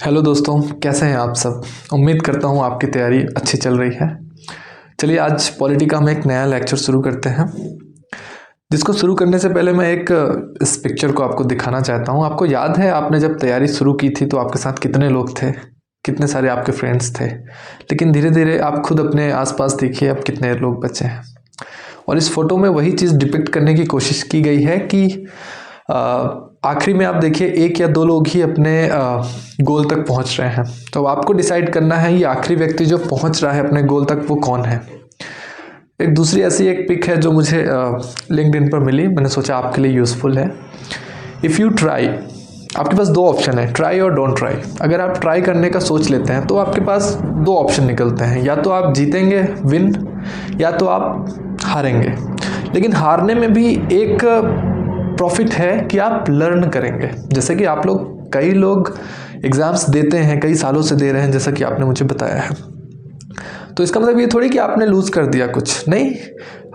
Hello दोस्तों, कैसे हैं आप सब। उम्मीद करता हूँ आपकी तैयारी अच्छी चल रही है। चलिए आज पॉलिटिका में एक नया लेक्चर शुरू करते हैं। जिसको शुरू करने से पहले मैं इस पिक्चर को आपको दिखाना चाहता हूँ। आपको याद है आपने जब तैयारी शुरू की थी तो आपके साथ कितने लोग थे, कितने सारे आपके फ्रेंड्स थे। लेकिन धीरे धीरे आप खुद अपने आसपास देखिए अब कितने लोग बचे हैं। और इस फोटो में वही चीज़ डिपिक्ट करने की कोशिश की गई है कि आखिरी में आप देखिए एक या दो लोग ही अपने गोल तक पहुंच रहे हैं। तो आपको डिसाइड करना है ये आखिरी व्यक्ति जो पहुंच रहा है अपने गोल तक वो कौन है। एक दूसरी ऐसी एक पिक है जो मुझे लिंक्डइन पर मिली, मैंने सोचा आपके लिए यूज़फुल है। इफ़ यू ट्राई, आपके पास दो ऑप्शन है, ट्राई और डोंट ट्राई। अगर आप ट्राई करने का सोच लेते हैं तो आपके पास दो ऑप्शन निकलते हैं, या तो आप जीतेंगे विन, या तो आप हारेंगे। लेकिन हारने में भी एक प्रॉफिट है कि आप लर्न करेंगे। जैसे कि आप लोग कई लोग एग्ज़ाम्स देते हैं, कई सालों से दे रहे हैं, जैसा कि आपने मुझे बताया है। तो इसका मतलब ये थोड़ी कि आपने लूज़ कर दिया, कुछ नहीं,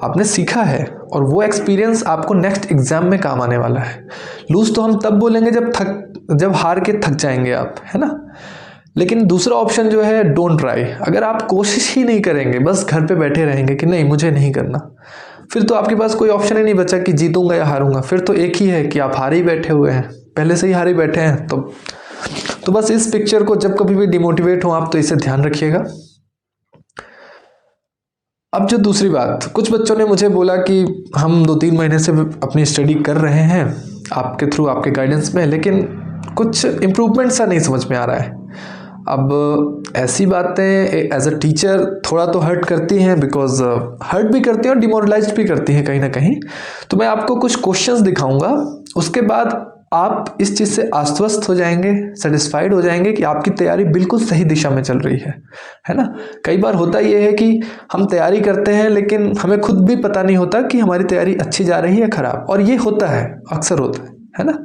आपने सीखा है और वो एक्सपीरियंस आपको नेक्स्ट एग्ज़ाम में काम आने वाला है। लूज़ तो हम तब बोलेंगे जब हार के थक जाएंगे आप, है ना। लेकिन दूसरा ऑप्शन जो है डोंट ट्राई, अगर आप कोशिश ही नहीं करेंगे, बस घर पे बैठे रहेंगे कि नहीं मुझे नहीं करना, फिर तो आपके पास कोई ऑप्शन ही नहीं बचा कि जीतूंगा या हारूंगा। फिर तो एक ही है कि आप हारे ही बैठे हुए हैं, पहले से ही हारे बैठे हैं। तो बस इस पिक्चर को जब कभी भी डिमोटिवेट हो आप तो इसे ध्यान रखिएगा। अब जो दूसरी बात, कुछ बच्चों ने मुझे बोला कि हम 2-3 महीने से अपनी स्टडी कर रहे हैं आपके थ्रू, आपके गाइडेंस में, लेकिन कुछ इम्प्रूवमेंट सा नहीं समझ में आ रहा है। अब ऐसी बातें एज अ टीचर थोड़ा तो हर्ट करती हैं, बिकॉज हर्ट भी करती हैं और डिमोरलाइज्ड भी करती हैं कहीं ना कहीं। तो मैं आपको कुछ क्वेश्चंस दिखाऊंगा, उसके बाद आप इस चीज़ से आश्वस्त हो जाएंगे, सेटिस्फाइड हो जाएंगे कि आपकी तैयारी बिल्कुल सही दिशा में चल रही है ना। कई बार होता ये है कि हम तैयारी करते हैं लेकिन हमें खुद भी पता नहीं होता कि हमारी तैयारी अच्छी जा रही है खराब, और ये होता है, अक्सर होता है ना।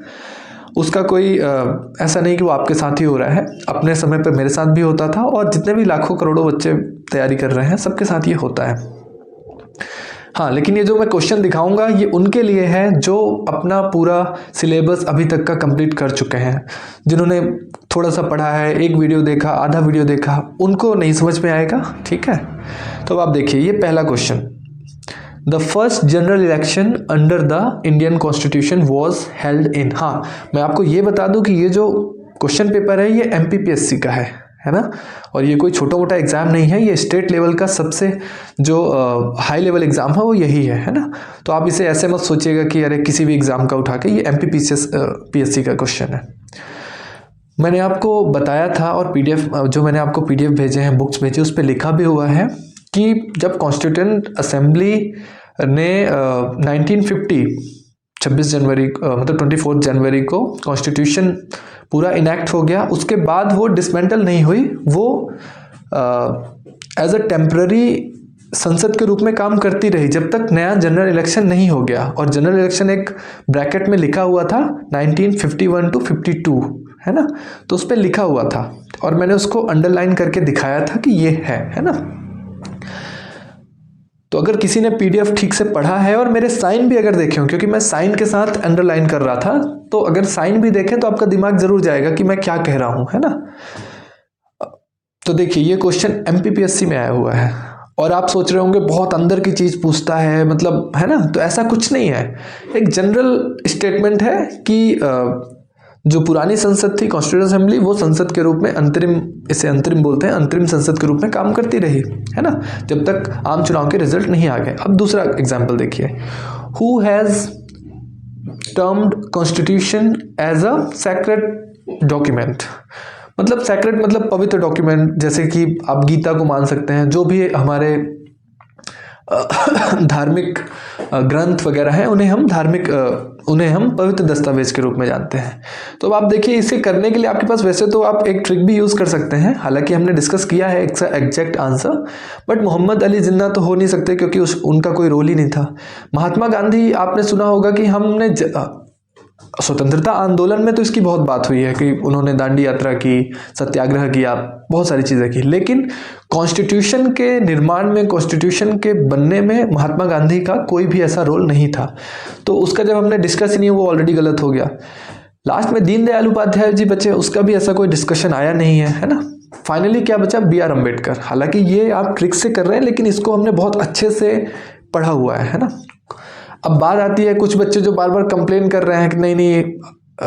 उसका कोई ऐसा नहीं कि वो आपके साथ ही हो रहा है, अपने समय पर मेरे साथ भी होता था और जितने भी लाखों करोड़ों बच्चे तैयारी कर रहे हैं सबके साथ ये होता है। हाँ, लेकिन ये जो मैं क्वेश्चन दिखाऊंगा ये उनके लिए है जो अपना पूरा सिलेबस अभी तक का कंप्लीट कर चुके हैं। जिन्होंने थोड़ा सा पढ़ा है, एक वीडियो देखा, आधा वीडियो देखा, उनको नहीं समझ में आएगा, ठीक है। तो अब आप देखिए ये पहला question, the first general election under the Indian constitution was held in. हाँ, मैं आपको ये बता दूं कि ये जो क्वेश्चन पेपर है ये MPPSC का है ना। और ये कोई छोटा मोटा एग्जाम नहीं है, ये स्टेट लेवल का सबसे जो हाई लेवल एग्जाम है वो यही है ना। तो आप इसे ऐसे मत सोचिएगा कि अरे किसी भी एग्जाम का उठा के, ये MPPSC का क्वेश्चन है। मैंने आपको बताया था, और PDF जो मैंने आपको PDF भेजे हैं, बुक्स भेजे, उस पर लिखा भी हुआ है कि जब कॉन्स्टिट्यूएंट असेंबली ने 1950 26 जनवरी मतलब 24 जनवरी को कॉन्स्टिट्यूशन पूरा इनैक्ट हो गया, उसके बाद वो डिसमेंटल नहीं हुई, वो एज अ टेम्पररी संसद के रूप में काम करती रही जब तक नया जनरल इलेक्शन नहीं हो गया। और जनरल इलेक्शन एक ब्रैकेट में लिखा हुआ था 1951 to 52, है ना। तो उस पर लिखा हुआ था और मैंने उसको अंडरलाइन करके दिखाया था कि ये है ना। तो अगर किसी ने PDF ठीक से पढ़ा है और मेरे साइन भी अगर देखे हो, क्योंकि मैं साइन के साथ अंडरलाइन कर रहा था, तो अगर साइन भी देखें तो आपका दिमाग जरूर जाएगा कि मैं क्या कह रहा हूं, है ना। तो देखिए ये क्वेश्चन MPPSC में आया हुआ है और आप सोच रहे होंगे बहुत अंदर की चीज पूछता है, मतलब, है ना। तो ऐसा कुछ नहीं है, एक जनरल स्टेटमेंट है कि जो पुरानी संसद थी कॉन्स्टिट्यूएंट असेंबली, वो संसद के रूप में अंतरिम, इसे अंतरिम बोलते हैं, अंतरिम संसद के रूप में काम करती रही, है ना, जब तक आम चुनाव के रिजल्ट नहीं आ गए। अब दूसरा एग्जांपल देखिए, who has termed constitution as a sacred document. मतलब सैक्रेड मतलब पवित्र डॉक्यूमेंट, जैसे कि आप गीता को मान सकते हैं, जो भी हमारे धार्मिक ग्रंथ वगैरह हैं उन्हें हम पवित्र दस्तावेज के रूप में जानते हैं। तो अब आप देखिए इसे करने के लिए आपके पास वैसे तो आप एक ट्रिक भी यूज़ कर सकते हैं, हालांकि हमने डिस्कस किया है exact answer, but Mohammad Ali Jinnah तो हो नहीं सकते क्योंकि उनका कोई रोल ही नहीं था। महात्मा गांधी आपने सुना होगा कि हमने स्वतंत्रता आंदोलन में तो इसकी बहुत बात हुई है कि उन्होंने दांडी यात्रा की, सत्याग्रह किया, बहुत सारी चीज़ें की, लेकिन कॉन्स्टिट्यूशन के निर्माण में, कॉन्स्टिट्यूशन के बनने में महात्मा गांधी का कोई भी ऐसा रोल नहीं था। तो उसका जब हमने डिस्कस ही नहीं, वो ऑलरेडी गलत हो गया। लास्ट में दीनदयाल उपाध्याय जी बचे, उसका भी ऐसा कोई डिस्कशन आया नहीं है ना। फाइनली क्या बचा, बी आर अम्बेडकर। हालांकि ये आप ट्रिक से कर रहे हैं लेकिन इसको हमने बहुत अच्छे से पढ़ा हुआ है ना। अब बात आती है कुछ बच्चे जो बार बार कंप्लेन कर रहे हैं कि नहीं नहीं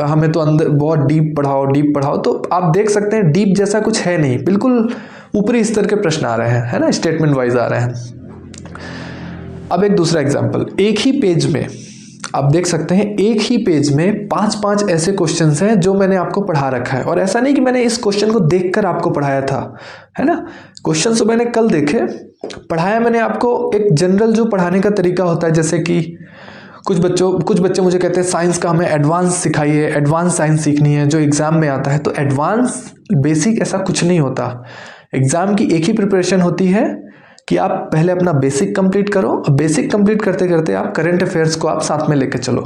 हमें तो अंदर बहुत डीप पढ़ाओ, तो आप देख सकते हैं डीप जैसा कुछ है नहीं, बिल्कुल ऊपरी स्तर के प्रश्न आ रहे हैं, है ना, स्टेटमेंट वाइज आ रहे हैं। अब एक दूसरा एग्जाम्पल, एक ही पेज में आप देख सकते हैं, एक ही पेज में 5-5 ऐसे क्वेश्चंस हैं जो मैंने आपको पढ़ा रखा है। और ऐसा नहीं कि मैंने इस क्वेश्चन को देखकर आपको पढ़ाया था, है ना, क्वेश्चन तो मैंने कल देखे, पढ़ाया मैंने आपको एक जनरल जो पढ़ाने का तरीका होता है। जैसे कि कुछ बच्चे मुझे कहते हैं साइंस का हमें एडवांस सिखाइए, एडवांस साइंस सीखनी है जो एग्जाम में आता है। तो एडवांस बेसिक ऐसा कुछ नहीं होता। एग्जाम की एक ही प्रिपरेशन होती है कि आप पहले अपना बेसिक कंप्लीट करो, और बेसिक कंप्लीट करते करते आप करंट अफेयर्स को आप साथ में लेकर चलो।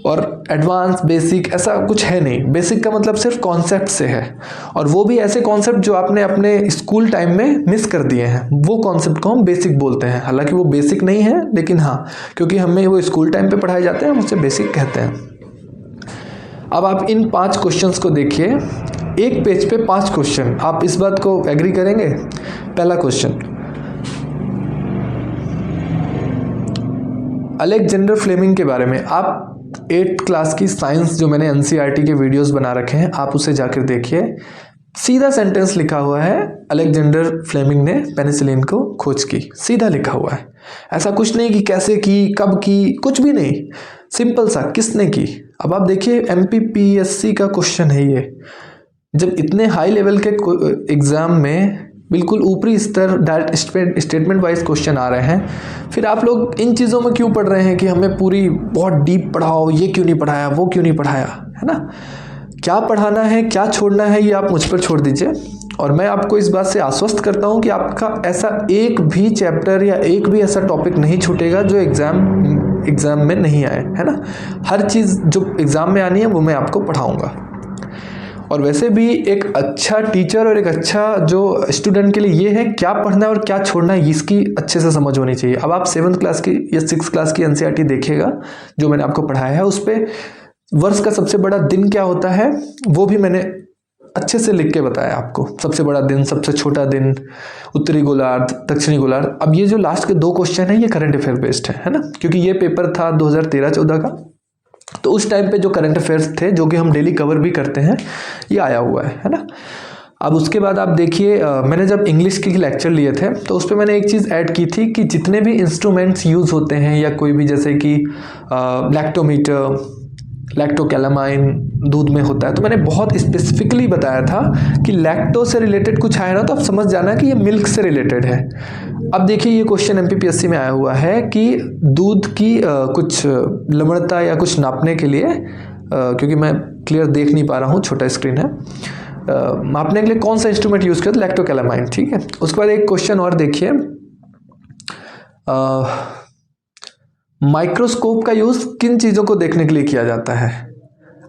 और एडवांस बेसिक ऐसा कुछ है नहीं, बेसिक का मतलब सिर्फ कॉन्सेप्ट से है, और वो भी ऐसे कॉन्सेप्ट जो आपने अपने स्कूल टाइम में मिस कर दिए हैं, वो कॉन्सेप्ट को हम बेसिक बोलते हैं। हालांकि वो बेसिक नहीं है, लेकिन हाँ, क्योंकि हमें वो स्कूल टाइम पे पढ़ाए जाते हैं, हम उसे बेसिक कहते हैं। अब आप इन 5 क्वेश्चंस को देखिए, एक पेज पे 5 क्वेश्चन, आप इस बात को एग्री करेंगे। पहला क्वेश्चन, अलेक्जेंडर फ्लेमिंग के बारे में। आप 8th क्लास की साइंस जो मैंने एनसीईआरटी के वीडियोस बना रखे हैं, आप उसे जाकर देखिए। सीधा सेंटेंस लिखा हुआ है, अलेक्जेंडर फ्लेमिंग ने पेनिसिलिन को खोज की, सीधा लिखा हुआ है। ऐसा कुछ नहीं कि कैसे की, कब की, कुछ भी नहीं, सिंपल सा किसने की। अब आप देखिए एमपीपीएससी का क्वेश्चन है ये। जब इतने हाई लेवल के एग्जाम में बिल्कुल ऊपरी स्तर डायरेक्ट स्टेटमेंट वाइज क्वेश्चन आ रहे हैं, फिर आप लोग इन चीज़ों में क्यों पढ़ रहे हैं कि हमें पूरी बहुत डीप पढ़ाओ, ये क्यों नहीं पढ़ाया, वो क्यों नहीं पढ़ाया, है ना। क्या पढ़ाना है, क्या छोड़ना है, ये आप मुझ पर छोड़ दीजिए। और मैं आपको इस बात से आश्वस्त करता हूँ कि आपका ऐसा एक भी चैप्टर या एक भी ऐसा टॉपिक नहीं छूटेगा जो एग्ज़ाम में नहीं आए, है ना। हर चीज़ जो एग्ज़ाम में आनी है वो मैं आपको पढ़ाऊँगा। और वैसे भी एक अच्छा टीचर और एक अच्छा जो स्टूडेंट के लिए ये है, क्या पढ़ना है और क्या छोड़ना है, इसकी अच्छे से समझ होनी चाहिए। अब आप 7th क्लास की या 6th क्लास की एनसीईआरटी देखिएगा जो मैंने आपको पढ़ाया है, उस पर वर्ष का सबसे बड़ा दिन क्या होता है वो भी मैंने अच्छे से लिख के बताया आपको। सबसे बड़ा दिन, सबसे छोटा दिन, उत्तरी गोलार्ध, दक्षिणी गोलार्ध। अब ये जो लास्ट के 2 क्वेश्चन है ये करंट अफेयर बेस्ड है ना, क्योंकि ये पेपर था 2013-14 का, तो उस टाइम पे जो करंट अफेयर्स थे जो कि हम डेली कवर भी करते हैं, ये आया हुआ है ना। अब उसके बाद आप देखिए, मैंने जब इंग्लिश के लेक्चर लिए थे तो उस पर मैंने एक चीज़ ऐड की थी कि जितने भी इंस्ट्रूमेंट्स यूज़ होते हैं या कोई भी, जैसे कि लैक्टोमीटर, लैक्टोकैलामाइन दूध में होता है, तो मैंने बहुत स्पेसिफिकली बताया था कि लैक्टो से रिलेटेड कुछ आया ना तो आप समझ जाना कि ये मिल्क से रिलेटेड है। अब देखिए ये क्वेश्चन एमपीपीएससी में आया हुआ है कि दूध की कुछ लवणता या कुछ नापने के लिए, क्योंकि मैं क्लियर देख नहीं पा रहा हूँ, छोटा स्क्रीन है, मापने के लिए कौन सा इंस्ट्रूमेंट यूज़ किया, तो लैक्टोकैलामाइन, ठीक है। उसके बाद एक क्वेश्चन और देखिए, माइक्रोस्कोप का यूज़ किन चीज़ों को देखने के लिए किया जाता है।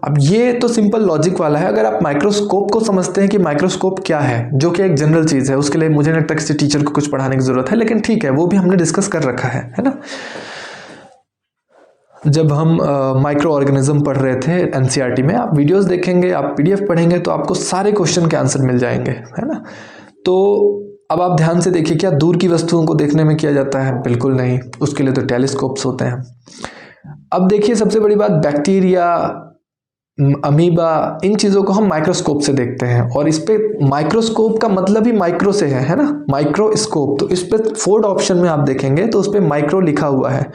अब ये तो सिंपल लॉजिक वाला है, अगर आप माइक्रोस्कोप को समझते हैं कि माइक्रोस्कोप क्या है, जो कि एक जनरल चीज़ है, उसके लिए मुझे नहीं लगता किसी टीचर को कुछ पढ़ाने की ज़रूरत है, लेकिन ठीक है, वो भी हमने डिस्कस कर रखा है ना। जब हम माइक्रो ऑर्गेनिज्म पढ़ रहे थे एनसीईआरटी में, आप वीडियोस देखेंगे, आप पीडीएफ पढ़ेंगे तो आपको सारे क्वेश्चन के आंसर मिल जाएंगे, है ना। तो अब आप ध्यान से देखिए, क्या दूर की वस्तुओं को देखने में किया जाता है, बिल्कुल नहीं, उसके लिए तो टेलीस्कोप्स होते हैं। अब देखिए सबसे बड़ी बात, बैक्टीरिया, अमीबा, इन चीज़ों को हम माइक्रोस्कोप से देखते हैं, और इस पे माइक्रोस्कोप का मतलब ही माइक्रो से है ना, माइक्रोस्कोप। तो इस पे 4th ऑप्शन में आप देखेंगे तो उस पे माइक्रो लिखा हुआ है,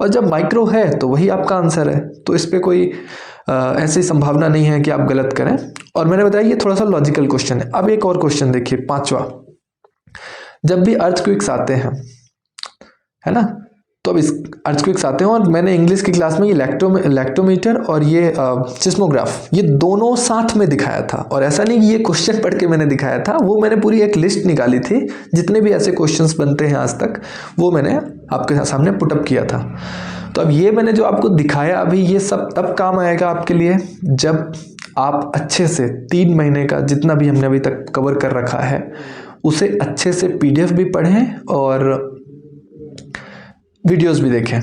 और जब माइक्रो है तो वही आपका आंसर है। तो इस पे कोई ऐसी संभावना नहीं है कि आप गलत करें। और मैंने बताया ये थोड़ा सा लॉजिकल क्वेश्चन है। अब एक और क्वेश्चन देखिए, 5वां, जब भी अर्थक्वेक्स आते हैं, है ना, तो अब इस अर्थक्वेक्स आते हैं, और मैंने इंग्लिश की क्लास में ये लैक्टोमीटर और ये सिस्मोग्राफ, ये दोनों साथ में दिखाया था। और ऐसा नहीं कि ये क्वेश्चन पढ़ के मैंने दिखाया था, वो मैंने पूरी एक लिस्ट निकाली थी, जितने भी ऐसे क्वेश्चंस बनते हैं आज तक, वो मैंने आपके सामने पुटअप किया था। तो अब ये मैंने जो आपको दिखाया अभी, ये सब तब काम आएगा आपके लिए जब आप अच्छे से 3 महीने का जितना भी हमने अभी तक कवर कर रखा है उसे अच्छे से पीडीएफ भी पढ़ें और वीडियोस भी देखें।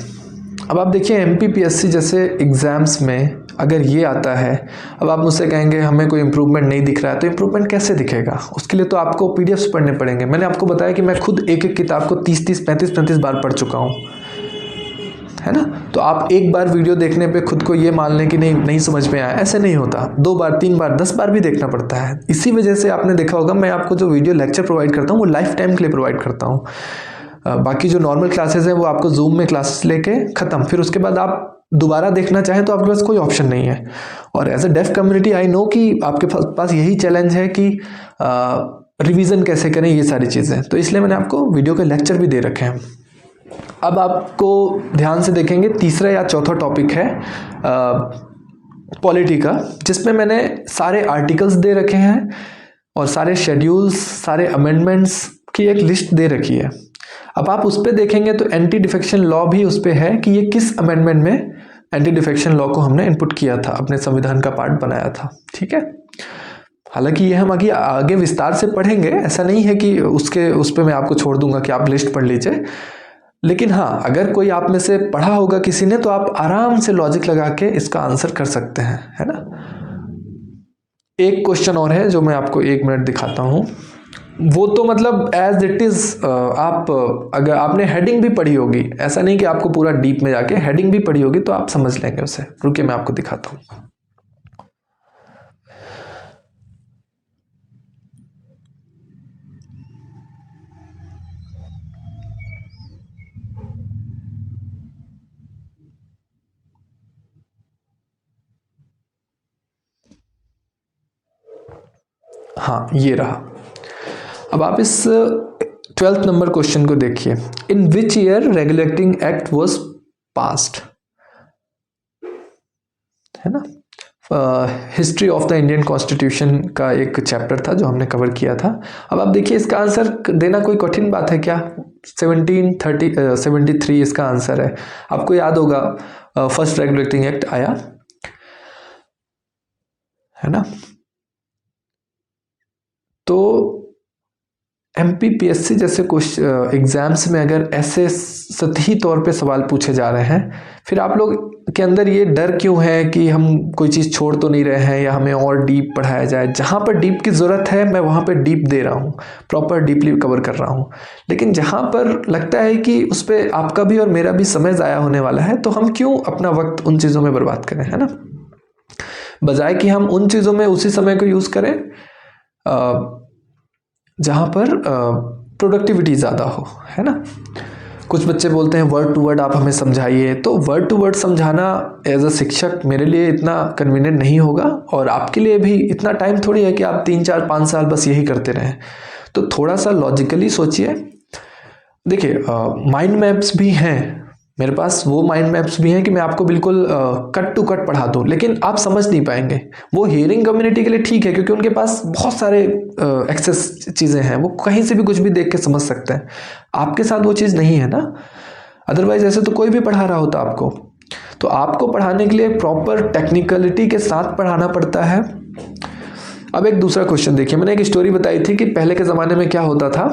अब आप देखिए एमपीपीएससी जैसे एग्ज़ाम्स में अगर ये आता है, अब आप मुझसे कहेंगे हमें कोई इम्प्रूवमेंट नहीं दिख रहा है, तो इम्प्रूवमेंट कैसे दिखेगा? उसके लिए तो आपको पीडीएफ्स पढ़ने पड़ेंगे। मैंने आपको बताया कि मैं खुद एक एक किताब को 30-30, 35-35 बार पढ़ चुका हूँ, है ना। तो आप एक बार वीडियो देखने पे खुद को ये मान लें कि नहीं समझ में आया, ऐसे नहीं होता। 2 बार, 3 बार, 10 बार भी देखना पड़ता है। इसी वजह से आपने देखा होगा मैं आपको जो वीडियो लेक्चर प्रोवाइड करता हूँ वो लाइफ टाइम के लिए प्रोवाइड करता हूँ। बाकी जो नॉर्मल क्लासेस हैं वो आपको जूम में क्लासेस लेके ख़त्म, फिर उसके बाद आप दोबारा देखना चाहें तो आपके पास कोई ऑप्शन नहीं है। और as a deaf community I know कि आपके पास यही चैलेंज है कि रिवीजन कैसे करें, ये सारी चीज़ें। तो इसलिए मैंने आपको वीडियो के लेक्चर भी दे रखे हैं। अब आपको ध्यान से देखेंगे, तीसरा या चौथा टॉपिक है पॉलिटी का, जिसमें मैंने सारे आर्टिकल्स दे रखे हैं और सारे शेड्यूल्स, सारे अमेंडमेंट्स की एक लिस्ट दे रखी है। अब आप उस पर देखेंगे तो एंटी डिफेक्शन लॉ भी उस पर है कि ये किस अमेंडमेंट में एंटी डिफेक्शन लॉ को हमने इनपुट किया था, अपने संविधान का पार्ट बनाया था, ठीक है। हालांकि ये हम आगे विस्तार से पढ़ेंगे, ऐसा नहीं है कि उस पर मैं आपको छोड़ दूंगा कि आप लिस्ट पढ़ लीजिए। लेकिन हाँ, अगर कोई आप में से पढ़ा होगा किसी ने तो आप आराम से लॉजिक लगा के इसका आंसर कर सकते हैं, है ना। एक क्वेश्चन और है जो मैं आपको 1 मिनट दिखाता हूँ। वो तो मतलब एज इट इज, आप अगर आपने हेडिंग भी पढ़ी होगी, ऐसा नहीं कि आपको पूरा डीप में जाके, हेडिंग भी पढ़ी होगी तो आप समझ लेंगे उसे। रुकिए मैं आपको दिखाता हूँ। हाँ, ये रहा। अब आप इस 12th नंबर क्वेश्चन को देखिए। In which year regulating act was passed, है ना। History of the Indian constitution का एक चैप्टर था जो हमने कवर किया था। अब आप देखिए, इसका आंसर देना कोई कठिन बात है क्या? 1773 इसका आंसर है। आपको याद होगा फर्स्ट रेगुलेटिंग एक्ट आया, है ना। तो MPPSC जैसे कुछ एग्जाम्स में अगर ऐसे सतही तौर पे सवाल पूछे जा रहे हैं, फिर आप लोग के अंदर ये डर क्यों है कि हम कोई चीज़ छोड़ तो नहीं रहे हैं या हमें और डीप पढ़ाया जाए? जहाँ पर डीप की ज़रूरत है मैं वहाँ पर डीप दे रहा हूँ, प्रॉपर डीपली कवर कर रहा हूँ। लेकिन जहाँ पर लगता है कि उस पर आपका भी और मेरा भी समय ज़ाया होने वाला है, तो हम क्यों अपना वक्त उन चीज़ों में बर्बाद करें, है ना। बजाय कि हम उन चीज़ों में उसी समय को यूज़ करें जहाँ पर प्रोडक्टिविटी ज़्यादा हो, है ना। कुछ बच्चे बोलते हैं वर्ड टू वर्ड आप हमें समझाइए, तो वर्ड टू वर्ड समझाना एज अ शिक्षक मेरे लिए इतना कन्वीनियंट नहीं होगा, और आपके लिए भी इतना टाइम थोड़ी है कि आप 3-4-5 साल बस यही करते रहें। तो थोड़ा सा लॉजिकली सोचिए। देखिए, माइंड मैप्स भी हैं मेरे पास, वो माइंड मैप्स भी हैं कि मैं आपको बिल्कुल कट टू कट पढ़ा दूँ, लेकिन आप समझ नहीं पाएंगे। वो हियरिंग कम्युनिटी के लिए ठीक है, क्योंकि उनके पास बहुत सारे एक्सेस चीज़ें हैं, वो कहीं से भी कुछ भी देख के समझ सकते हैं। आपके साथ वो चीज़ नहीं है ना। अदरवाइज ऐसे तो कोई भी पढ़ा रहा होता आपको। तो आपको पढ़ाने के लिए प्रॉपर टेक्निकलिटी के साथ पढ़ाना पड़ता है। अब एक दूसरा क्वेश्चन देखिए। मैंने एक स्टोरी बताई थी कि पहले के ज़माने में क्या होता था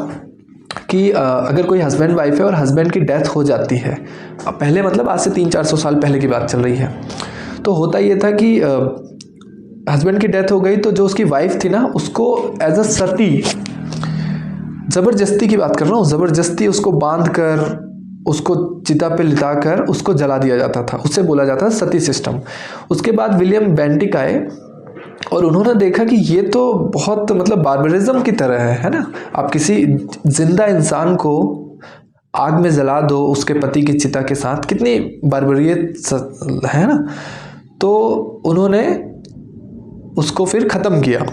कि अगर कोई हस्बैंड वाइफ है और हस्बैंड की डेथ हो जाती है, अब पहले मतलब आज से 300-400 साल पहले की बात चल रही है, तो होता ये था कि हस्बैंड की डेथ हो गई तो जो उसकी वाइफ थी ना, उसको एज अ सती, ज़बरदस्ती की बात कर रहा हूँ, ज़बरदस्ती उसको बांध कर, उसको चिता पे लिटा कर उसको जला दिया जाता था। उससे बोला जाता था सती सिस्टम। उसके बाद विलियम बेंटिक आए और उन्होंने देखा कि ये तो बहुत मतलब बार्बरिज्म की तरह है ना। आप किसी जिंदा इंसान को आग में जला दो उसके पति की चिता के साथ, कितनी बार्बरियत है ना। तो उन्होंने उसको फिर ख़त्म किया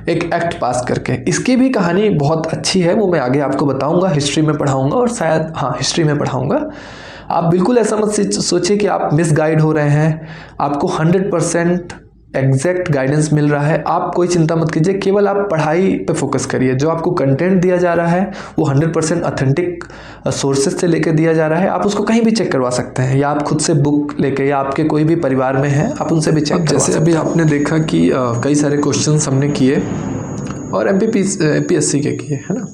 एक एक्ट पास करके। इसकी भी कहानी बहुत अच्छी है, वो मैं आगे आपको बताऊंगा, हिस्ट्री में पढ़ाऊंगा, और शायद हाँ हिस्ट्री में पढ़ाऊंगा। आप बिल्कुल ऐसा मत सोचिए कि आप मिसगाइड हो रहे हैं। आपको 100% एग्जैक्ट गाइडेंस मिल रहा है। आप कोई चिंता मत कीजिए, केवल आप पढ़ाई पे फोकस करिए। जो आपको कंटेंट दिया जा रहा है वो 100% ऑथेंटिक सोर्सेज से लेकर दिया जा रहा है। आप उसको कहीं भी चेक करवा सकते हैं, या आप खुद से बुक लेके, या आपके कोई भी परिवार में है आप उनसे भी चेक करवा सकते हैं। जैसे अभी आपने देखा कि कई सारे क्वेश्चन हमने किए और MPSC के किए, है ना।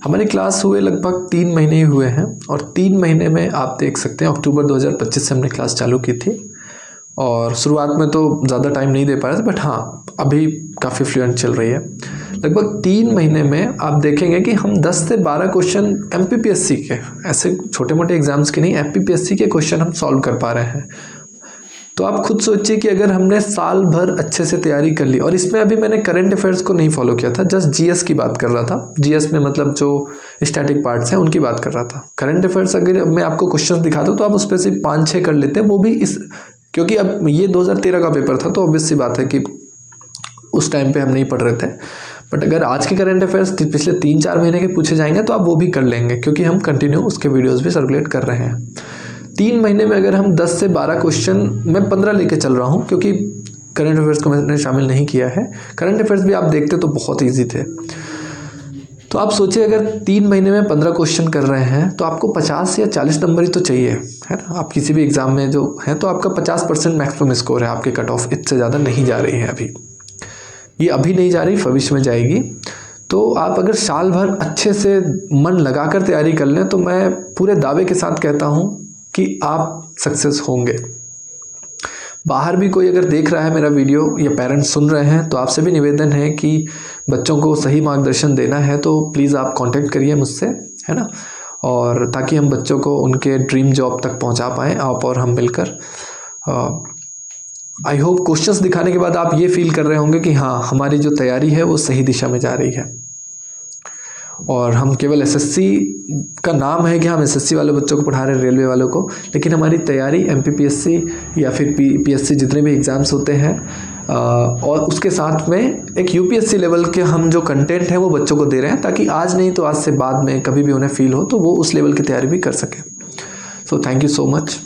हमारी क्लास हुए लगभग 3 महीने ही हुए हैं, और 3 महीने में आप देख सकते हैं अक्टूबर 2025 से हमने क्लास चालू की थी और शुरुआत में तो ज़्यादा टाइम नहीं दे पा रहे थे, बट हाँ अभी काफ़ी फ्लुएंट चल रही है। लगभग 3 महीने में आप देखेंगे कि हम 10 से 12 क्वेश्चन MPPSC के, ऐसे छोटे मोटे एग्जाम्स के नहीं, MPPSC के क्वेश्चन हम सॉल्व कर पा रहे हैं। तो आप खुद सोचिए कि अगर हमने साल भर अच्छे से तैयारी कर ली, और इसमें अभी मैंने करंट अफेयर्स को नहीं फॉलो किया था, जस्ट GS की बात कर रहा था। GS में मतलब जो स्टैटिक पार्ट्स हैं उनकी बात कर रहा था। करंट अफेयर्स अगर मैं आपको क्वेश्चन दिखा दूँ तो आप उस पर सिर्फ 5-6 कर लेते हैं, वो भी क्योंकि अब ये 2013 का पेपर था, तो ऑब्वियस सी बात है कि उस टाइम पे हम नहीं पढ़ रहे थे। बट अगर आज के करंट अफेयर्स पिछले 3-4 महीने के पूछे जाएंगे तो आप वो भी कर लेंगे, क्योंकि हम कंटिन्यू उसके वीडियोस भी सर्कुलेट कर रहे हैं। 3 महीने में अगर हम 10 से 12 क्वेश्चन, मैं 15 लेके चल रहा हूँ क्योंकि करंट अफेयर्स को मैंने शामिल नहीं किया है। करंट अफेयर्स भी आप देखते तो बहुत ईजी थे। तो आप सोचिए अगर 3 महीने में 15 क्वेश्चन कर रहे हैं तो आपको 50 या 40 नंबर ही तो चाहिए, है ना। आप किसी भी एग्जाम में जो है तो आपका 50% मैक्सिमम स्कोर है, आपके कट ऑफ इससे ज़्यादा नहीं जा रही है। अभी नहीं जा रही, भविष्य में जाएगी। तो आप अगर साल भर अच्छे से मन लगाकर तैयारी कर लें तो मैं पूरे दावे के साथ कहता हूँ कि आप सक्सेस होंगे। बाहर भी कोई अगर देख रहा है मेरा वीडियो या पेरेंट्स सुन रहे हैं तो आपसे भी निवेदन है कि बच्चों को सही मार्गदर्शन देना है तो प्लीज़ आप कांटेक्ट करिए मुझसे, है ना, और ताकि हम बच्चों को उनके ड्रीम जॉब तक पहुंचा पाएँ, आप और हम मिलकर। आई होप क्वेश्चंस दिखाने के बाद आप ये फील कर रहे होंगे कि हाँ हमारी जो तैयारी है वो सही दिशा में जा रही है। और हम केवल SSC का नाम है कि हम SSC वाले बच्चों को पढ़ा रहे हैं, रेलवे वालों को, लेकिन हमारी तैयारी MPPSC या फिर PSC जितने भी एग्ज़ाम्स होते हैं और उसके साथ में एक UPSC लेवल के हम जो कंटेंट है वो बच्चों को दे रहे हैं, ताकि आज नहीं तो आज से बाद में कभी भी उन्हें फील हो तो वो उस लेवल की तैयारी भी कर सकें। So thank you so much.